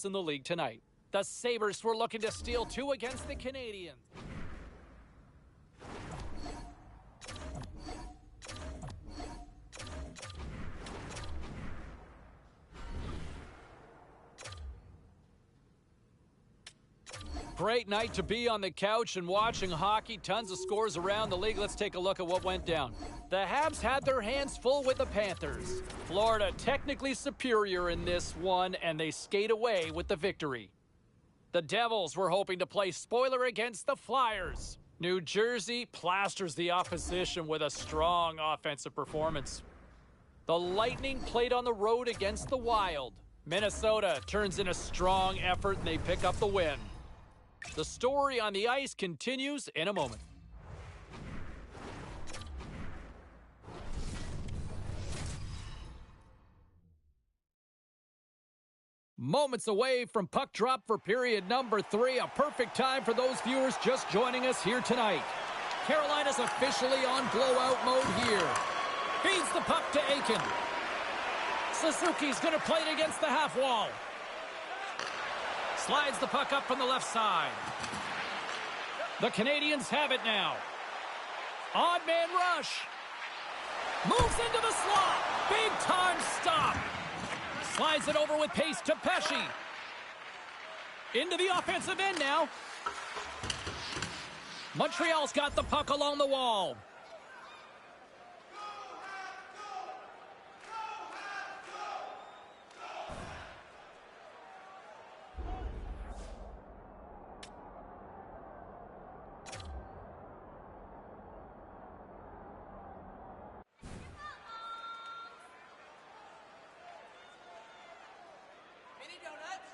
In the league tonight. The Sabres were looking to steal two against the Canadiens. Great night to be on the couch and watching hockey. Tons of scores around the league. Let's take a look at what went down. The Habs had their hands full with the Panthers. Florida technically superior in this one, and they skate away with the victory. The Devils were hoping to play spoiler against the Flyers. New Jersey plasters the opposition with a strong offensive performance. The Lightning played on the road against the Wild. Minnesota turns in a strong effort, and they pick up the win. The story on the ice continues in a moment. Moments away from puck drop for period number 3. A perfect time for those viewers just joining us here tonight. Carolina's officially on blowout mode here. Feeds the puck to Aiken. Suzuki's going to play it against the half wall. Slides the puck up from the left side. The Canadiens have it now. Odd man rush. Moves into the slot. Big time stop. Slides it over with pace to Pesce. Into the offensive end now. Montreal's got the puck along the wall.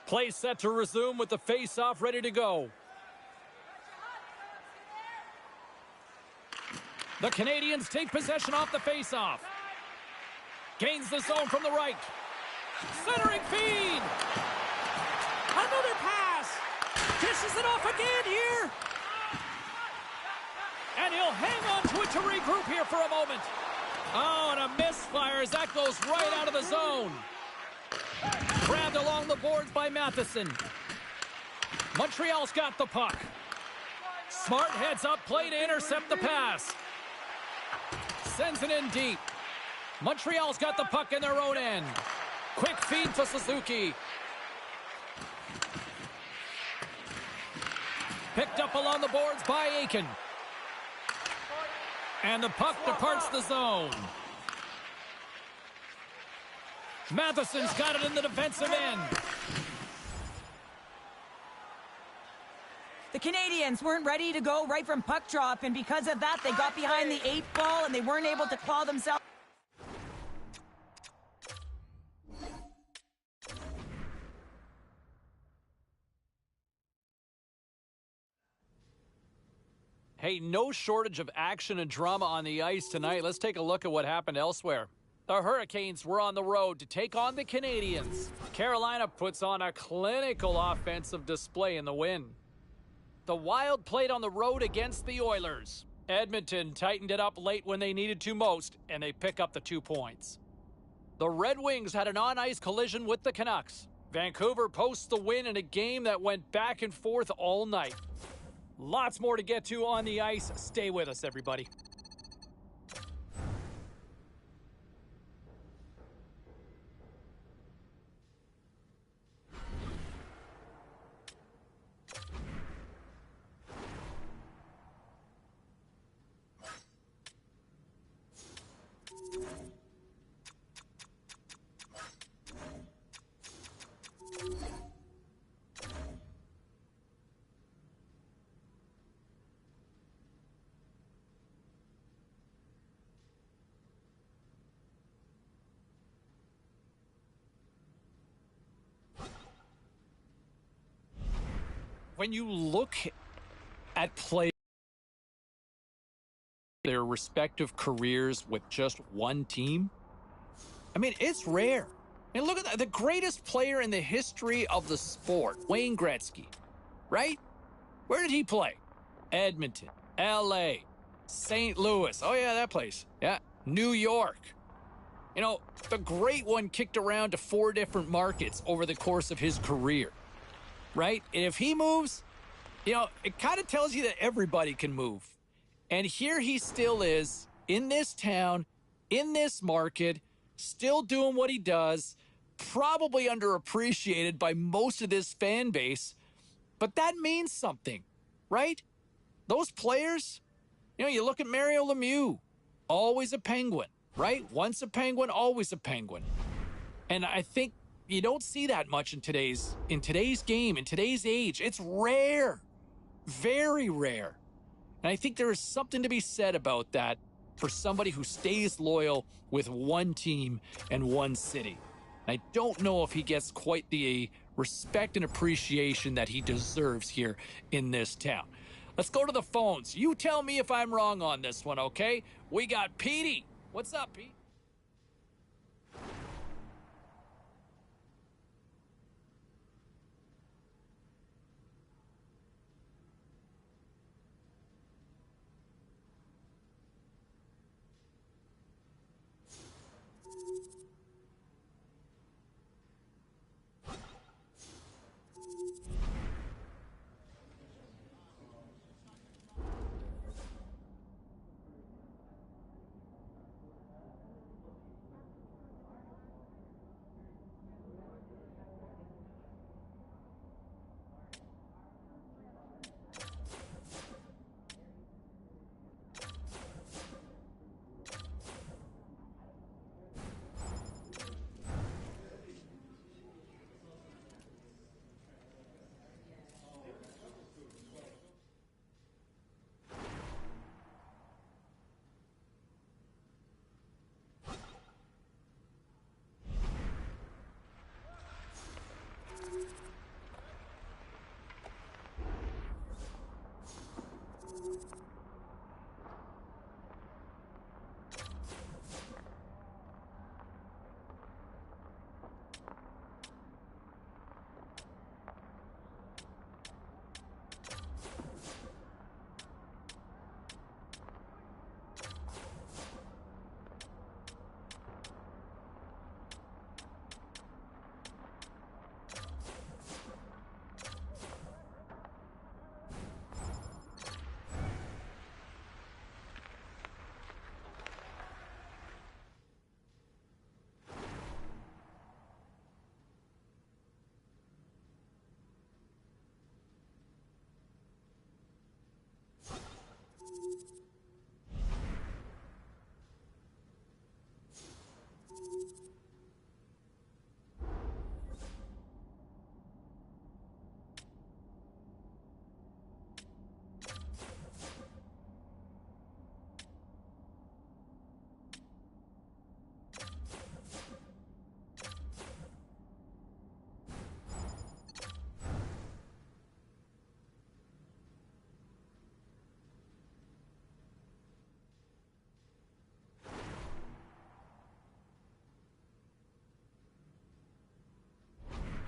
Play set to resume with the face-off ready to go. The Canadiens take possession off the face-off. Gains the zone from the right. Centering feed. Another pass. Dishes it off again here. And he'll hang on to it to regroup here for a moment. Oh, and a misfire as that goes right out of the zone. Grabbed along the boards by Matheson. Montreal's got the puck. Smart heads up play to intercept the pass. Sends it in deep. Montreal's got the puck in their own end. Quick feed to Suzuki. Picked up along the boards by Aiken. And the puck departs the zone. Matheson's got it in the defensive end. The Canadiens weren't ready to go right from puck drop, and because of that, they got behind the 8 ball, and they weren't able to claw themselves. Hey, no shortage of action and drama on the ice tonight. Let's take a look at what happened elsewhere. The Hurricanes were on the road to take on the Canadiens. Carolina puts on a clinical offensive display in the win. The Wild played on the road against the Oilers. Edmonton tightened it up late when they needed to most, and they pick up the 2 points. The Red Wings had an on-ice collision with the Canucks. Vancouver posts the win in a game that went back and forth all night. Lots more to get to on the ice. Stay with us, everybody. When you look at play their respective careers with just one team, I mean, it's rare. I mean, look at that. The greatest player in the history of the sport, Wayne Gretzky, right? Where did he play? Edmonton, L.A., St. Louis. Oh, yeah, that place. Yeah, New York. You know, the great one kicked around to 4 different markets over the course of his career, right? And if he moves, you know, it kind of tells you that everybody can move. And here he still is, in this town, in this market, still doing what he does, probably underappreciated by most of this fan base, but that means something, right? Those players, you know, you look at Mario Lemieux, always a Penguin, right? Once a Penguin, always a Penguin. And I think you don't see that much in today's game, in today's age. It's rare, very rare. And I think there is something to be said about that for somebody who stays loyal with one team and one city. I don't know if he gets quite the respect and appreciation that he deserves here in this town. Let's go to the phones. You tell me if I'm wrong on this one, okay? We got Petey. What's up, Pete?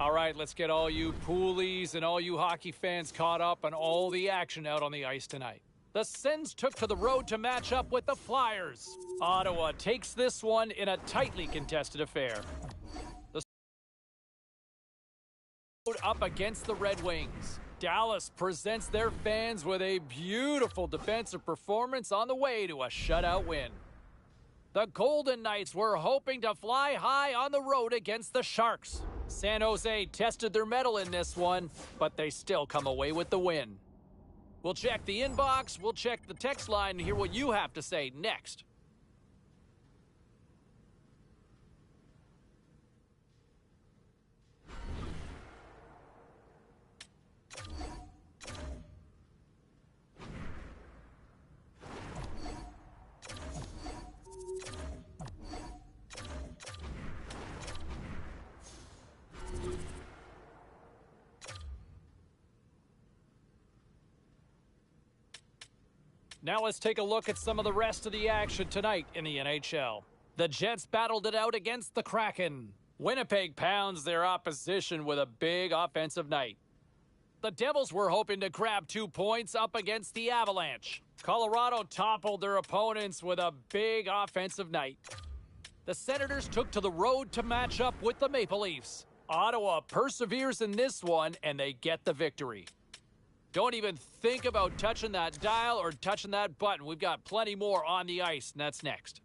All right, let's get all you poolies and all you hockey fans caught up on all the action out on the ice tonight. The Sens took to the road to match up with the Flyers. Ottawa takes this one in a tightly contested affair. The up against the Red Wings. Dallas presents their fans with a beautiful defensive performance on the way to a shutout win. The Golden Knights were hoping to fly high on the road against the Sharks. San Jose tested their mettle in this one, but they still come away with the win. We'll check the inbox, we'll check the text line and hear what you have to say next. Now let's take a look at some of the rest of the action tonight in the NHL. The Jets battled it out against the Kraken. Winnipeg pounds their opposition with a big offensive night. The Devils were hoping to grab 2 points up against the Avalanche. Colorado toppled their opponents with a big offensive night. The Senators took to the road to match up with the Maple Leafs. Ottawa perseveres in this one, and they get the victory. Don't even think about touching that dial or touching that button. We've got plenty more on the ice, and that's next.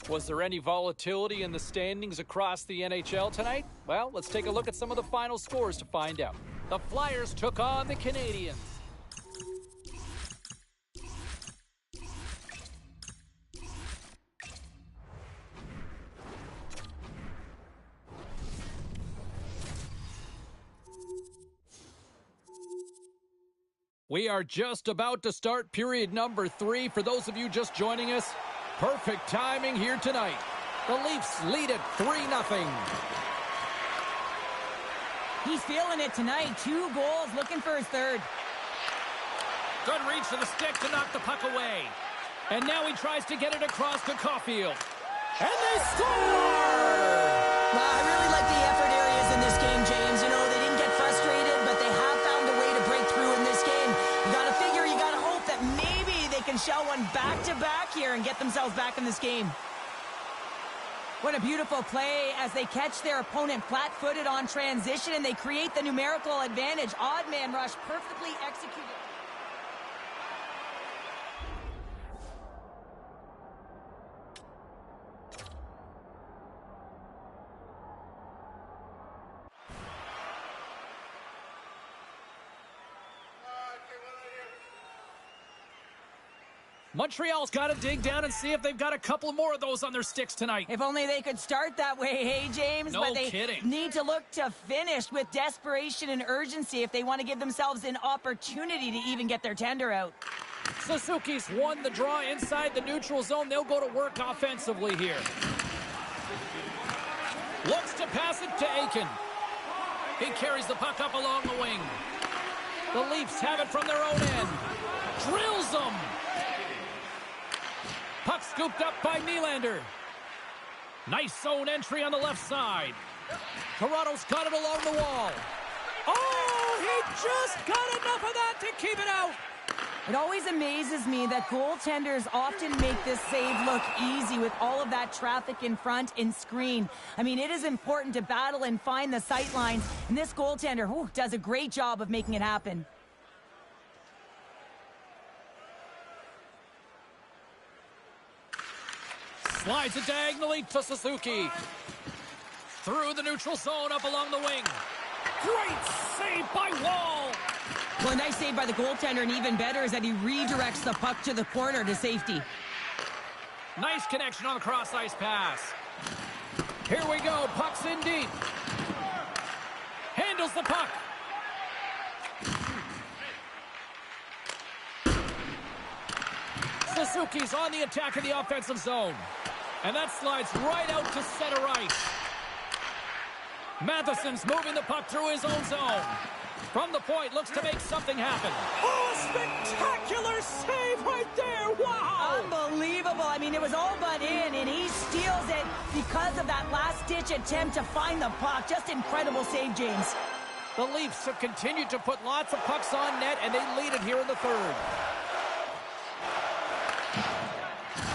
Was there any volatility in the standings across the NHL tonight? Well, let's take a look at some of the final scores to find out. The Flyers took on the Canadiens. We are just about to start period number 3. For those of you just joining us, perfect timing here tonight. The Leafs lead it 3-0. He's feeling it tonight. 2 goals, looking for his third. Good reach to the stick to knock the puck away. And now he tries to get it across to Caulfield. And they score! Well, I really like the effort areas in this game, James. You know, they didn't get frustrated, but they have found a way to break through in this game. You got to figure, you got to hope that maybe they can shell one back-to-back here and get themselves back in this game. What a beautiful play as they catch their opponent flat-footed on transition and they create the numerical advantage. Odd man rush perfectly executed. Montreal's got to dig down and see if they've got a couple more of those on their sticks tonight. If only they could start that way, hey, James? No but they kidding. need to look to finish with desperation and urgency if they want to give themselves an opportunity to even get their tender out. Suzuki's won the draw inside the neutral zone. They'll go to work offensively here. Looks to pass it to Aiken. He carries the puck up along the wing. The Leafs have it from their own end. Drills them. Puck scooped up by Nylander. Nice zone entry on the left side. Toronto's got it along the wall. Oh, he just got enough of that to keep it out. It always amazes me that goaltenders often make this save look easy with all of that traffic in front and screen. I mean, it is important to battle and find the sight lines, and this goaltender does a great job of making it happen. Slides it diagonally to Suzuki. Through the neutral zone, up along the wing. Great save by Wall. Well, a nice save by the goaltender, and even better is that he redirects the puck to the corner to safety. Nice connection on the cross-ice pass. Here we go, puck's in deep. Handles the puck. Suzuki's on the attack in the offensive zone. And that slides right out to center ice. Matheson's moving the puck through his own zone. From the point, looks to make something happen. Oh, a spectacular save right there. Wow! Unbelievable. I mean, it was all but in, and he steals it because of that last-ditch attempt to find the puck. Just incredible save, James. The Leafs have continued to put lots of pucks on net, and they lead it here in the third.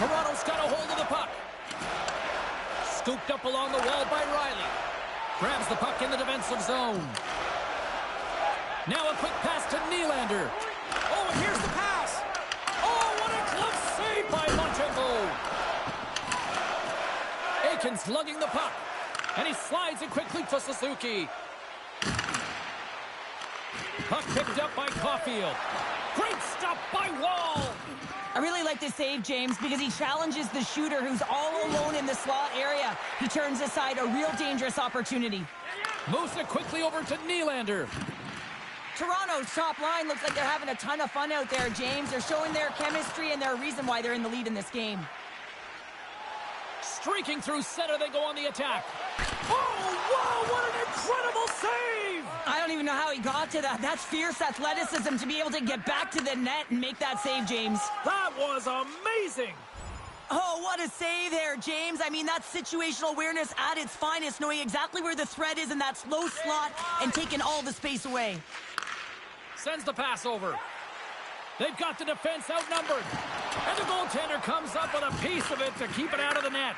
Toronto's got a hold of the puck. Scooped up along the wall by Riley. Grabs the puck in the defensive zone. Now a quick pass to Nylander. Oh, and here's the pass. Oh, what a glove save by Montembeault. Aiken's lugging the puck. And he slides it quickly to Suzuki. Puck picked up by Caulfield. Great stop by Wall. I really like this save, James, because he challenges the shooter who's all alone in the slot area. He turns aside a real dangerous opportunity. Moves it quickly over to Nylander. Toronto's top line looks like they're having a ton of fun out there, James. They're showing their chemistry, and they're a reason why they're in the lead in this game. Streaking through center, they go on the attack. Oh, wow, what an incredible save! I don't even know how he got to that. That's fierce athleticism to be able to get back to the net and make that save, James. That was amazing! Oh, what a save there, James. I mean, that's situational awareness at its finest, knowing exactly where the threat is in that slow slot and taking all the space away. Sends the pass over. They've got the defense outnumbered. And the goaltender comes up with a piece of it to keep it out of the net.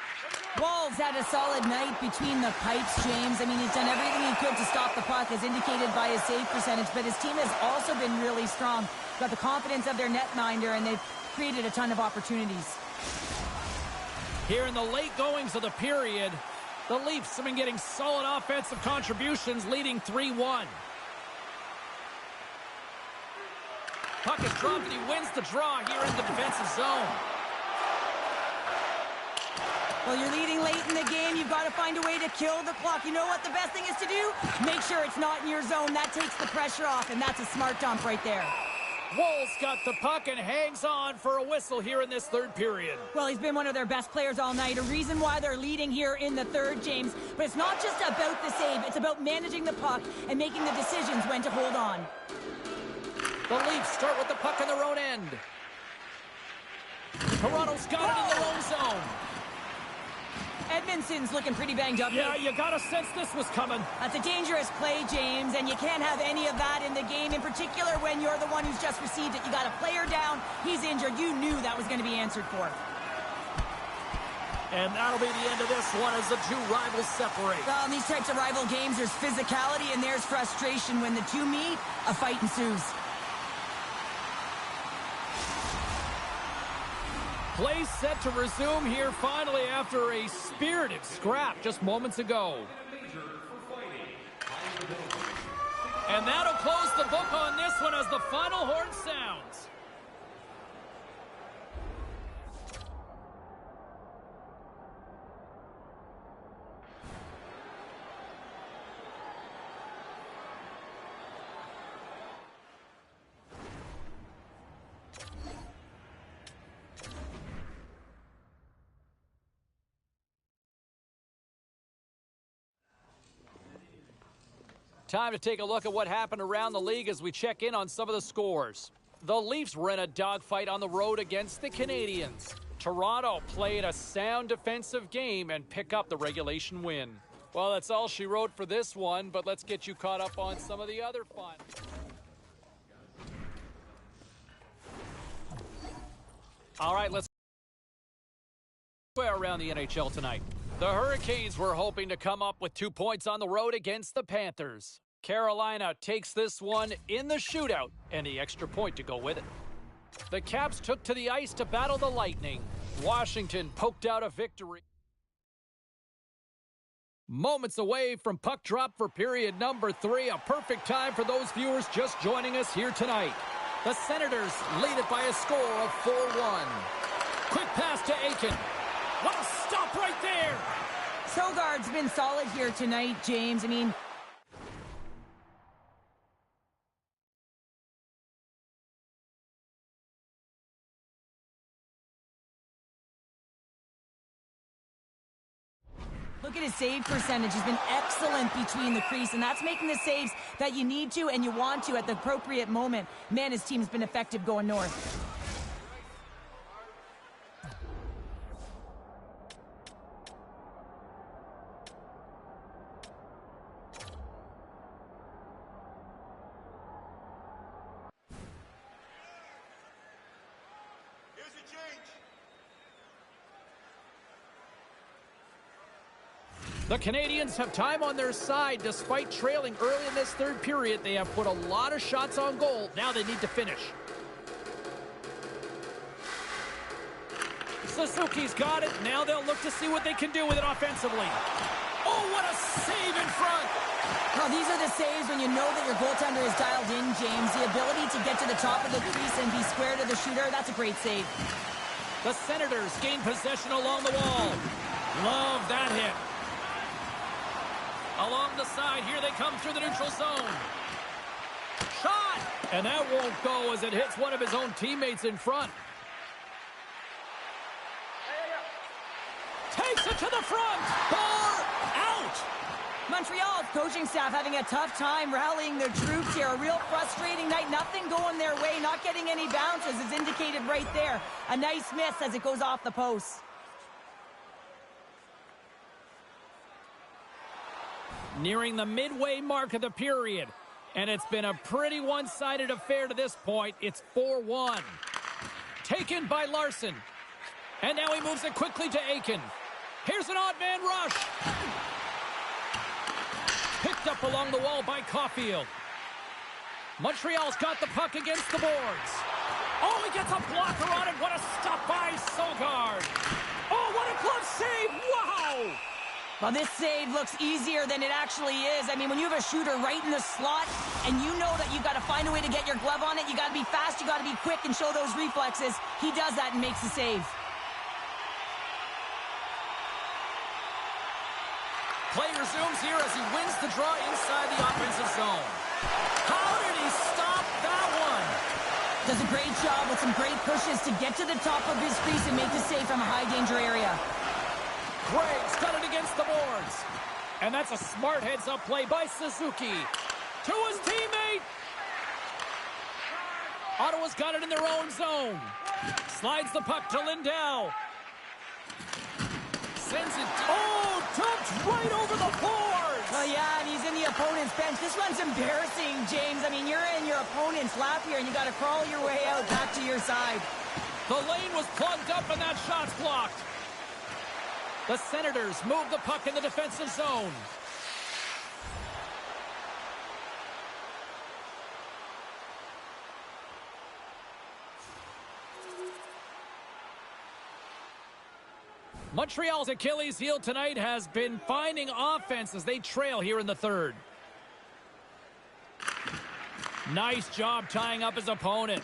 Wall's had a solid night between the pipes, James. I mean, he's done everything he could to stop the puck, as indicated by his save percentage, but his team has also been really strong. Got the confidence of their netminder, and they've created a ton of opportunities. Here in the late goings of the period, the Leafs have been getting solid offensive contributions, leading 3-1. Puck is dropped, and he wins the draw here in the defensive zone. Well, you're leading late in the game. You've got to find a way to kill the clock. You know what the best thing is to do? Make sure it's not in your zone. That takes the pressure off, and that's a smart dump right there. Wall's got the puck and hangs on for a whistle here in this third period. Well, he's been one of their best players all night, a reason why they're leading here in the third, James. But it's not just about the save. It's about managing the puck and making the decisions when to hold on. The Leafs start with the puck in their own end. Toronto's got it in their own zone. Edmondson's looking pretty banged up. Yeah, you got to sense this was coming. That's a dangerous play, James, and you can't have any of that in the game, in particular when you're the one who's just received it. You got a player down, he's injured. You knew that was going to be answered for. And that'll be the end of this one as the two rivals separate. Well, in these types of rival games, there's physicality and there's frustration. When the two meet, a fight ensues. Play set to resume here finally after a spirited scrap just moments ago. And that'll close the book on this one as the final horn sounds. Time to take a look at what happened around the league as we check in on some of the scores. The Leafs were in a dogfight on the road against the Canadiens. Toronto played a sound defensive game and pick up the regulation win. Well, that's all she wrote for this one, but let's get you caught up on some of the other fun. All right, let's go around the NHL tonight. The Hurricanes were hoping to come up with 2 points on the road against the Panthers. Carolina takes this one in the shootout and the extra point to go with it. The Caps took to the ice to battle the Lightning. Washington poked out a victory. Moments away from puck drop for period number 3. A perfect time for those viewers just joining us here tonight. The Senators lead it by a score of 4-1. Quick pass to Aiken. What a stop right there! Sogard's been solid here tonight, James. I mean, look at his save percentage. He's been excellent between the crease, and that's making the saves that you need to and you want to at the appropriate moment. Man, his team's been effective going north. The Canadians have time on their side despite trailing early in this third period. They have put a lot of shots on goal. Now they need to finish. Suzuki's got it. Now they'll look to see what they can do with it offensively. Oh, what a save in front. Well, these are the saves when you know that your goaltender is dialed in, James. The ability to get to the top of the crease and be square to the shooter, that's a great save. The Senators gain possession along the wall. Love that hit. Along the side, here they come through the neutral zone. Shot! And that won't go as it hits one of his own teammates in front. Takes it to the front. Bar out. Montreal's coaching staff having a tough time rallying their troops here. A real frustrating night. Nothing going their way. Not getting any bounces is indicated right there. A nice miss as it goes off the post. Nearing the midway mark of the period. And it's been a pretty one-sided affair to this point. It's 4-1. Taken by Larson. And now he moves it quickly to Aiken. Here's an odd man rush. Picked up along the wall by Caulfield. Montreal's got the puck against the boards. Oh, he gets a blocker on it. What a stop by Sogard. Oh, what a glove save. Wow. Well, this save looks easier than it actually is. I mean, when you have a shooter right in the slot and you know that you've got to find a way to get your glove on it, you got to be fast, you got to be quick and show those reflexes. He does that and makes the save. Play resumes here as he wins the draw inside the offensive zone. How did he stop that one? Does a great job with some great pushes to get to the top of his crease and make the save from a high-danger area. Gregg's got it against the boards. And that's a smart heads-up play by Suzuki. To his teammate. Ottawa's got it in their own zone. Slides the puck to Lindell. Sends it. Oh, dumped right over the boards. Oh, yeah, and he's in the opponent's bench. This one's embarrassing, James. I mean, you're in your opponent's lap here, and you got to crawl your way out back to your side. The lane was plugged up, and that shot's blocked. The Senators move the puck in the defensive zone. Montreal's Achilles heel tonight has been finding offense as they trail here in the third. Nice job tying up his opponent.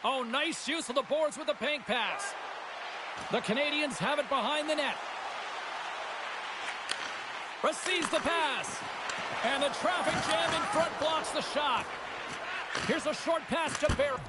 Oh, nice use of the boards with the pink pass. The Canadians have it behind the net. Receives the pass. And the traffic jam in front blocks the shot. Here's a short pass to Barry.